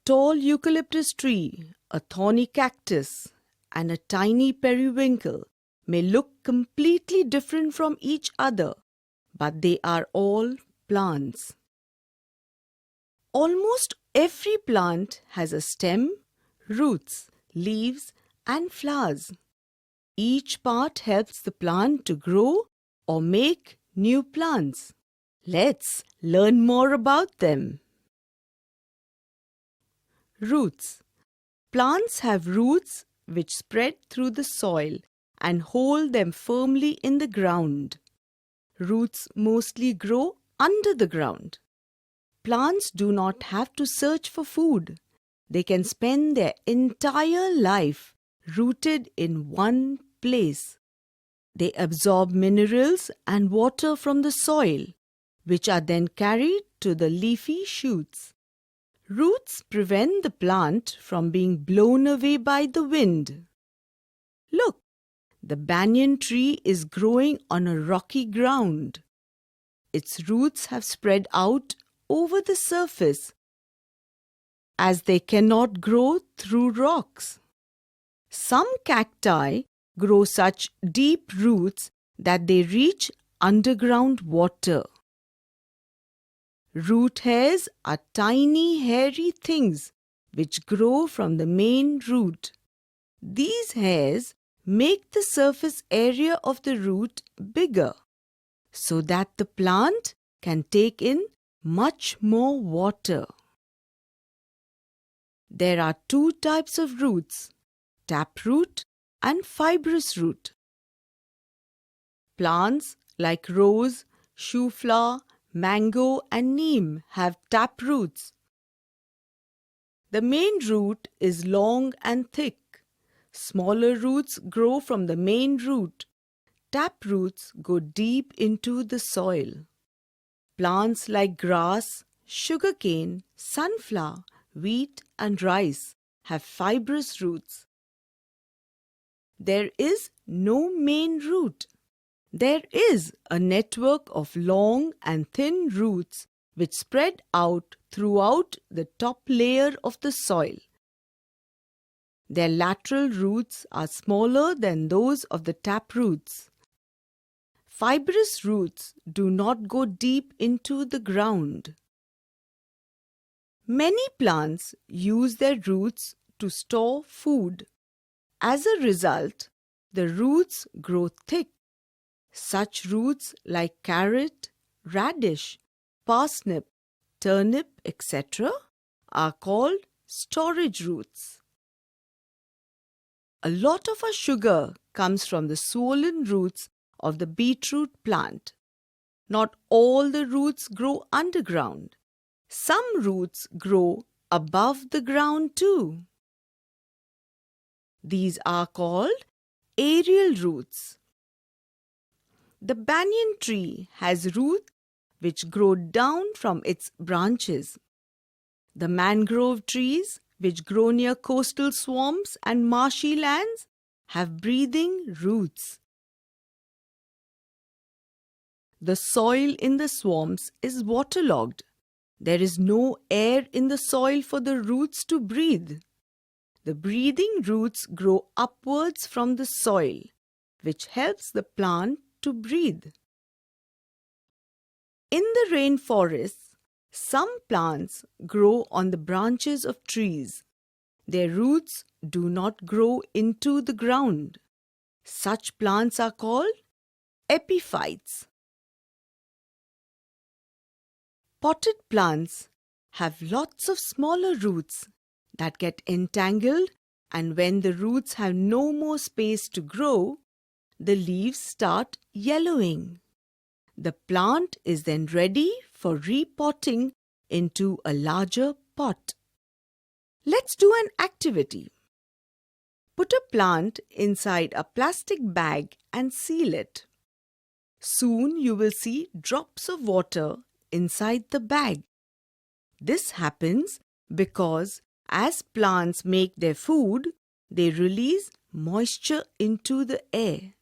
tall eucalyptus tree, a thorny cactus, and a tiny periwinkle may look completely different from each other, but they are all plants. Almost every plant has a stem, roots, leaves, and flowers. Each part helps the plant to grow or make new plants. Let's learn more about them. Roots. Plants have roots which spread through the soil and hold them firmly in the ground. Roots mostly grow under the ground. Plants do not have to search for food. They can spend their entire life rooted in one place. They absorb minerals and water from the soil, which are then carried to the leafy shoots. Roots prevent the plant from being blown away by the wind. Look, the banyan tree is growing on a rocky ground. Its roots have spread out over the surface, as they cannot grow through rocks. Some cacti grow such deep roots that they reach underground water. Root hairs are tiny hairy things which grow from the main root. These hairs make the surface area of the root bigger so that the plant can take in much more water. There are two types of roots, taproot and fibrous root. Plants like rose, shooflower, mango and neem have tap roots. The main root is long and thick. Smaller roots grow from the main root. Tap roots go deep into the soil. Plants like grass, sugarcane, sunflower, wheat and rice have fibrous roots. There is no main root. There is a network of long and thin roots which spread out throughout the top layer of the soil. Their lateral roots are smaller than those of the tap roots. Fibrous roots do not go deep into the ground. Many plants use their roots to store food. As a result, the roots grow thick. Such roots like carrot, radish, parsnip, turnip, etc. are called storage roots. A lot of our sugar comes from the swollen roots of the beetroot plant. Not all the roots grow underground. Some roots grow above the ground too. These are called aerial roots. The banyan tree has roots which grow down from its branches. The mangrove trees, which grow near coastal swamps and marshy lands, have breathing roots. The soil in the swamps is waterlogged. There is no air in the soil for the roots to breathe. The breathing roots grow upwards from the soil, which helps the plant to breathe. In the rainforests, some plants grow on the branches of trees. Their roots do not grow into the ground. Such plants are called epiphytes. Potted plants have lots of smaller roots that get entangled, and when the roots have no more space to grow, the leaves start yellowing. The plant is then ready for repotting into a larger pot. Let's do an activity. Put a plant inside a plastic bag and seal it. Soon you will see drops of water inside the bag. This happens because as plants make their food, they release moisture into the air.